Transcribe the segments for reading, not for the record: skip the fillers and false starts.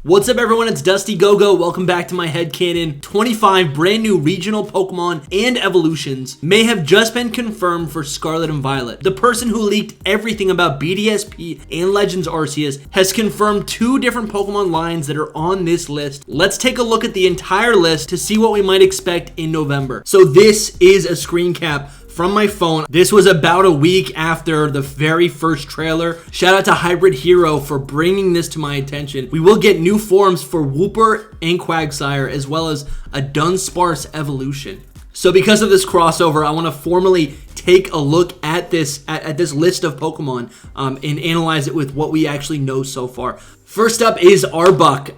What's up everyone, it's Dusty Gogoat. Welcome back to my headcanon. 25 brand new regional Pokemon and evolutions may have just been confirmed for Scarlet and Violet. The person who leaked everything about BDSP and Legends Arceus has confirmed 2 different Pokemon lines that are on this list. Let's take a look at the entire list to see what we might expect in November. So this is a screen cap from my phone. This was about a week after the very first trailer. Shout out to Hybrid Hero for bringing this to my attention. We will get new forms for Wooper and Quagsire, as well as a Dunsparce evolution. So because of this crossover, I want to formally take a look at this list of Pokemon and analyze it with what we actually know so far. First up is Arbok.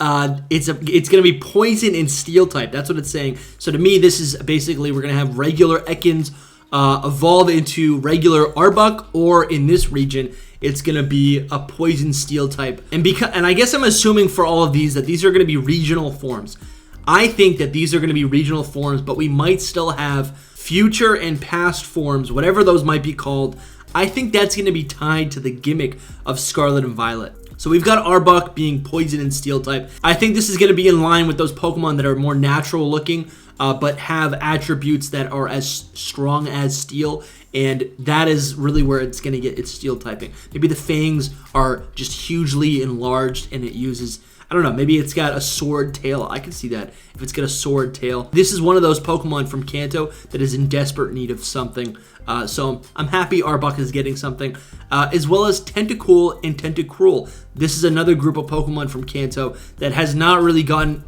It's going to be Poison and Steel type. That's what it's saying. So to me, this is basically we're going to have regular Ekans evolve into regular Arbok, or in this region it's gonna be a Poison Steel type. And I guess I'm assuming for all of these that these are gonna be regional forms. I think that these are gonna be regional forms, but we might still have future and past forms, whatever those might be called. I think that's gonna be tied to the gimmick of Scarlet and Violet. So we've got Arbok being Poison and Steel type. I think this is going to be in line with those Pokemon that are more natural looking, but have attributes that are as strong as Steel, and that is really where it's going to get its Steel typing. Maybe the fangs are just hugely enlarged and it uses, I don't know, maybe it's got a sword tail. I can see that if it's got a sword tail. This is one of those Pokemon from Kanto that is in desperate need of something. So I'm happy Arbok is getting something, as well as Tentacool and Tentacruel. This is another group of Pokemon from Kanto that has not really gotten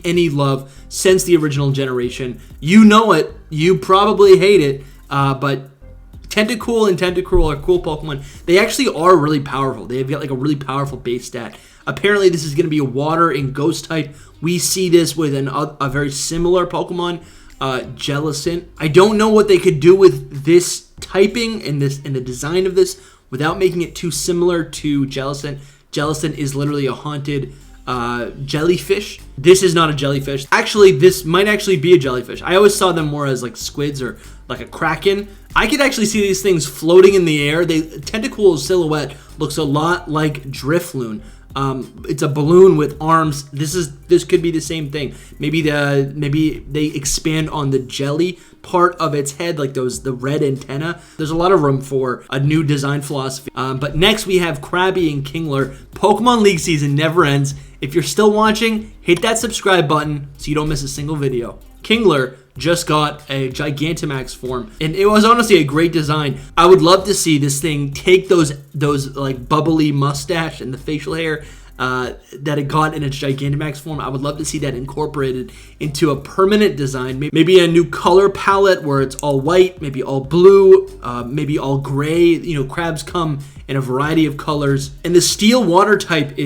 any love since the original generation. You know it. You probably hate it, but Tentacool and Tentacruel are cool Pokemon. They actually are really powerful. They've got like a really powerful base stat. Apparently, this is going to be a water and ghost type. We see this with a very similar Pokemon, Jellicent. I don't know what they could do with this typing and the design of this without making it too similar to Jellicent. Jellicent is literally a haunted jellyfish. This is not a jellyfish. Actually, this might actually be a jellyfish. I always saw them more as like squids or like a kraken. I could actually see these things floating in the air. Tentacool's silhouette looks a lot like Drifloon. It's a balloon with arms. This could be the same thing. Maybe they expand on the jelly part of its head, like the red antenna. There's a lot of room for a new design philosophy. But next we have Krabby and Kingler. Pokemon League season never ends. If you're still watching, hit that subscribe button so you don't miss a single video. Kingler just got a Gigantamax form, and it was honestly a great design. I would love to see this thing take those like bubbly mustache and the facial hair that it got in its Gigantamax form. I would love to see that incorporated into a permanent design. Maybe a new color palette where it's all white, maybe all blue, maybe all gray. You know, crabs come in a variety of colors. And the Steel Water type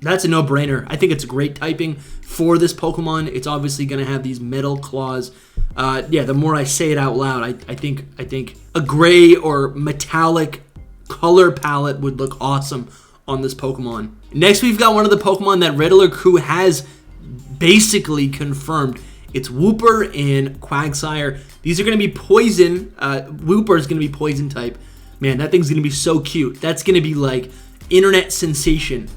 that's a no-brainer. I think it's great typing for this Pokemon. It's obviously going to have these metal claws. Yeah, the more I say it out loud, I think a gray or metallic color palette would look awesome on this Pokemon. Next, we've got one of the Pokemon that Riddler Crew has basically confirmed. It's Wooper and Quagsire. These are going to be poison. Wooper is going to be poison type. Man, that thing's going to be so cute. That's going to be like internet sensation.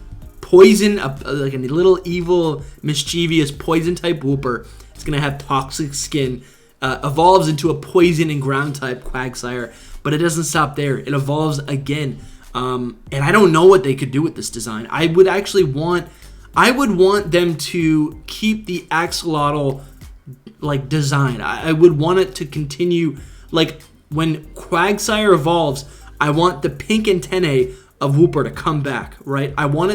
Poison, like a little evil, mischievous poison type Wooper. It's going to have toxic skin. Evolves into a poison and ground type Quagsire. But it doesn't stop there. It evolves again. And I don't know what they could do with this design. I would want them to keep the axolotl like design. I would want it to continue. Like when Quagsire evolves, I want the pink antennae of Wooper to come back, right? I want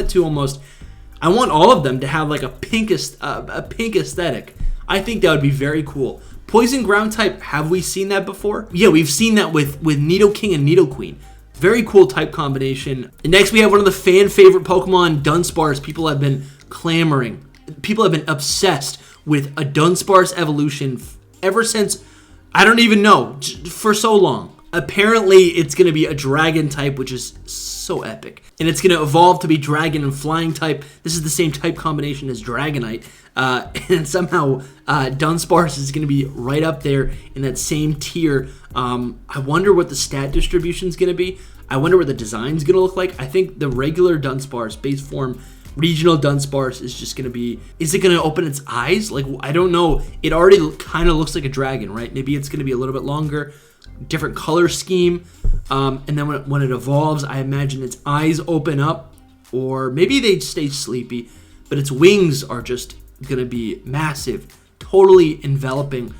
all of them to have like a pink aesthetic. I think that would be very cool. Poison ground type, have we seen that before? Yeah, we've seen that with Nidoking and Nidoqueen. Very cool type combination. And next we have one of the fan favorite Pokemon, Dunsparce. People have been clamoring. People have been obsessed with a Dunsparce evolution ever since, I don't even know, for so long. Apparently, it's going to be a dragon type, which is so epic. And it's going to evolve to be dragon and flying type. This is the same type combination as Dragonite. And somehow, Dunsparce is going to be right up there in that same tier. I wonder what the stat distribution is going to be. I wonder what the design is going to look like. I think the regular Dunsparce base form regional Dunsparce is just going to be, is it going to open its eyes? Like, I don't know. It already kind of looks like a dragon, right? Maybe it's going to be a little bit longer, different color scheme. And then when it evolves, I imagine its eyes open up, or maybe they stay sleepy, but its wings are just going to be massive, totally enveloping.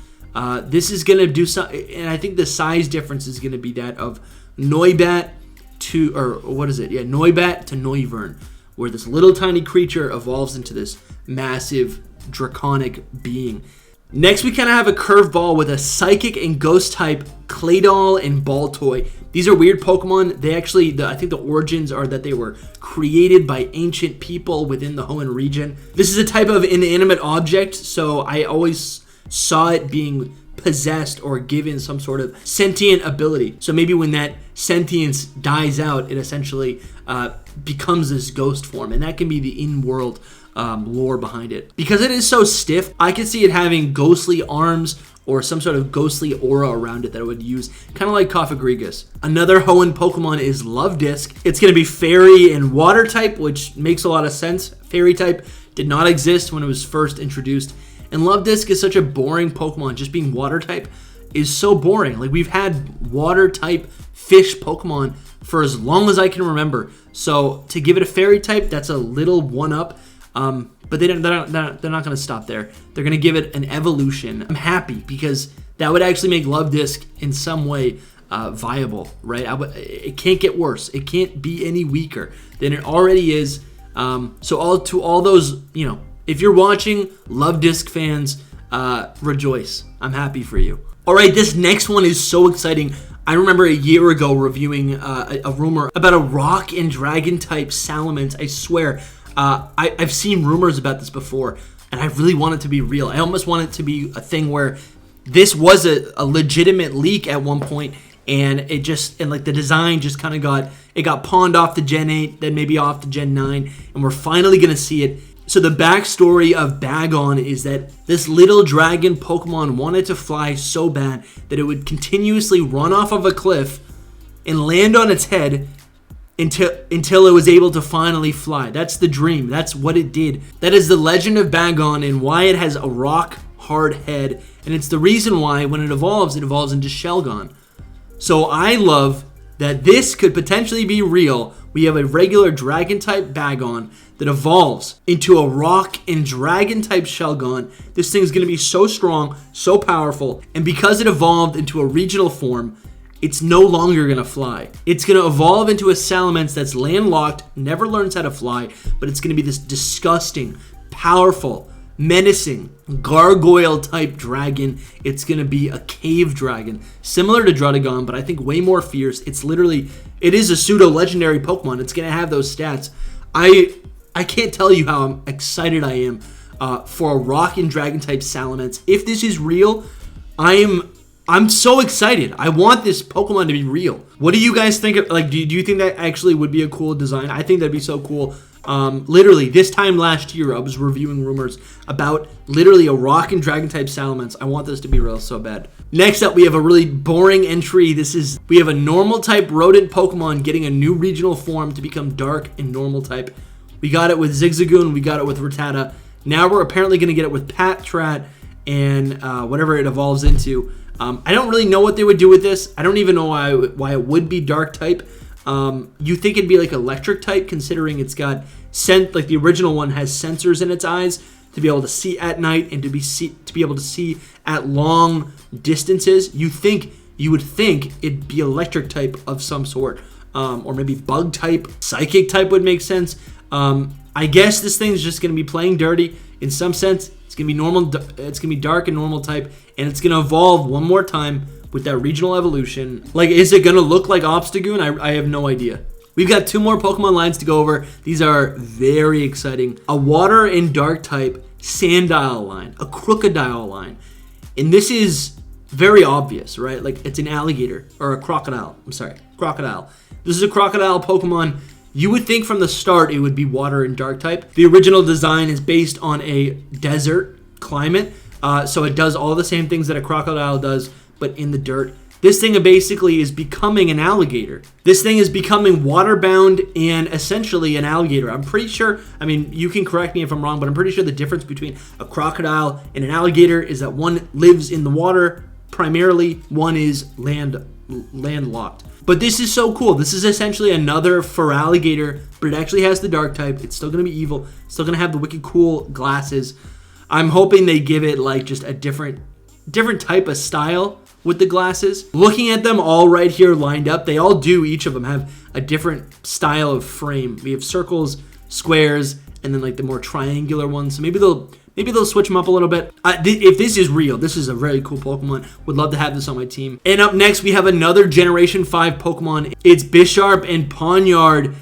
This is going to do something, and I think the size difference is going to be that of Noibat to, or what is it? Yeah, Noibat to Noivern, where this little tiny creature evolves into this massive draconic being. Next, we kind of have a curveball with a Psychic and Ghost type Claydol and Baltoy. These are weird Pokemon. They actually, I think the origins are that they were created by ancient people within the Hoenn region. This is a type of inanimate object, so I always saw it being possessed or given some sort of sentient ability. So maybe when that sentience dies out, it essentially becomes this ghost form, and that can be the in-world lore behind it. Because it is so stiff, I could see it having ghostly arms or some sort of ghostly aura around it that it would use, kind of like Cofagrigus. Another Hoenn Pokemon is Luvdisc. It's going to be Fairy and Water type, which makes a lot of sense. Fairy type did not exist when it was first introduced, and Luvdisc is such a boring Pokemon. Just being Water type is so boring. Like, we've had Water type fish Pokemon for as long as I can remember. So to give it a Fairy type, that's a little one-up. But they're not going to stop there. They're going to give it an evolution. I'm happy because that would actually make Luvdisc in some way viable, right? It can't get worse. It can't be any weaker than it already is. So all those, if you're watching, Luvdisc fans, rejoice. I'm happy for you. All right, this next one is so exciting. I remember a year ago reviewing a rumor about a rock and dragon type Salamence. I swear. I've seen rumors about this before, and I really want it to be real. I almost want it to be a thing where this was a legitimate leak at one point, and like the design just kind of got pawned off to Gen 8, then maybe off to Gen 9, and we're finally going to see it. So the backstory of Bagon is that this little dragon Pokemon wanted to fly so bad that it would continuously run off of a cliff and land on its head until it was able to finally fly. That's the dream. That's what it did. That is the legend of Bagon and why it has a rock-hard head. And it's the reason why when it evolves into Shelgon. So I love that this could potentially be real. We have a regular Dragon-type Bagon that evolves into a rock and Dragon-type Shelgon. This thing's going to be so strong, so powerful. And because it evolved into a regional form, it's no longer going to fly. It's going to evolve into a Salamence that's landlocked, never learns how to fly, but it's going to be this disgusting, powerful, menacing, gargoyle-type dragon. It's going to be a cave dragon, similar to Druddigon, but I think way more fierce. It is a pseudo-legendary Pokemon. It's going to have those stats. I can't tell you how excited I am for a rock and dragon-type Salamence. If this is real, I'm so excited. I want this Pokemon to be real. What do you guys think of, do you think that actually would be a cool design? I think that'd be so cool. Literally, this time last year, I was reviewing rumors about literally a rock and dragon type Salamence. I want this to be real so bad. Next up, we have a really boring entry. We have a normal type rodent Pokemon getting a new regional form to become dark and normal type. We got it with Zigzagoon. We got it with Rattata. Now we're apparently going to get it with Patrat and whatever it evolves into. I don't really know what they would do with this. I don't even know why it would be dark type. You think it'd be like electric type, considering it's got like the original one has sensors in its eyes to be able to see at night and to be able to see at long distances. You would think it'd be electric type of some sort, or maybe bug type, psychic type would make sense. I guess this thing's just going to be playing dirty in some sense. It's going to be normal. It's going to be dark and normal type, and it's going to evolve one more time with that regional evolution. Like, is it going to look like Obstagoon? I have no idea. We've got 2 more Pokemon lines to go over. These are very exciting. A water and dark type Sandile line, a Crocodile line. And this is very obvious, right? Like, it's an alligator or a crocodile. I'm sorry, crocodile. This is a crocodile Pokemon. You would think from the start it would be water and dark type. The original design is based on a desert climate, so it does all the same things that a crocodile does, but in the dirt. This thing basically is becoming an alligator. This thing is becoming waterbound and essentially an alligator. I'm pretty sure, I mean, you can correct me if I'm wrong, but I'm pretty sure the difference between a crocodile and an alligator is that one lives in the water primarily, one is landlocked. But this is so cool. This is essentially another Feraligatr, but it actually has the dark type. It's still going to be evil. Still going to have the wicked cool glasses. I'm hoping they give it like just a different type of style with the glasses. Looking at them all right here lined up, they all do, each of them have a different style of frame. We have circles, squares, and then like the more triangular ones. So maybe they'll switch them up a little bit. If this is real, this is a very cool Pokemon. Would love to have this on my team. And up next, we have another Generation 5 Pokemon. It's Bisharp and Pawniard.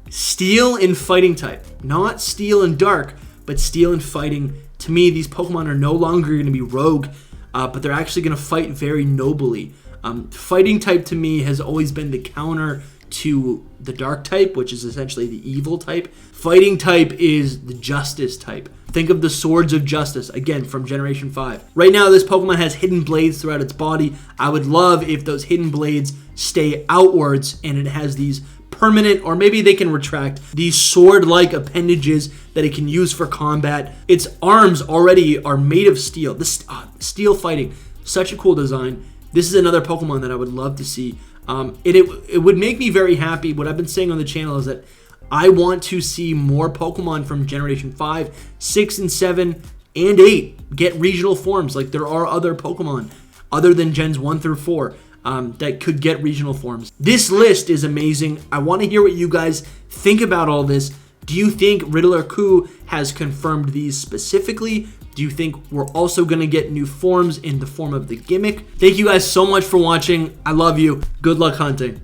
Steel and Fighting type. Not Steel and Dark, but Steel and Fighting. To me, these Pokemon are no longer going to be rogue, but they're actually going to fight very nobly. Fighting type to me has always been the counter to the Dark type, which is essentially the evil type. Fighting type is the Justice type. Think of the Swords of Justice, again, from Generation 5. Right now, this Pokemon has hidden blades throughout its body. I would love if those hidden blades stay outwards and it has these permanent, or maybe they can retract, these sword-like appendages that it can use for combat. Its arms already are made of steel. This steel fighting, such a cool design. This is another Pokemon that I would love to see. It would make me very happy. What I've been saying on the channel is that I want to see more Pokemon from Generation 5, 6, and 7, and 8 get regional forms. Like there are other Pokemon other than Gens 1 through 4 that could get regional forms. This list is amazing. I want to hear what you guys think about all this. Do you think Riddler Coup has confirmed these specifically? Do you think we're also going to get new forms in the form of the gimmick? Thank you guys so much for watching. I love you. Good luck hunting.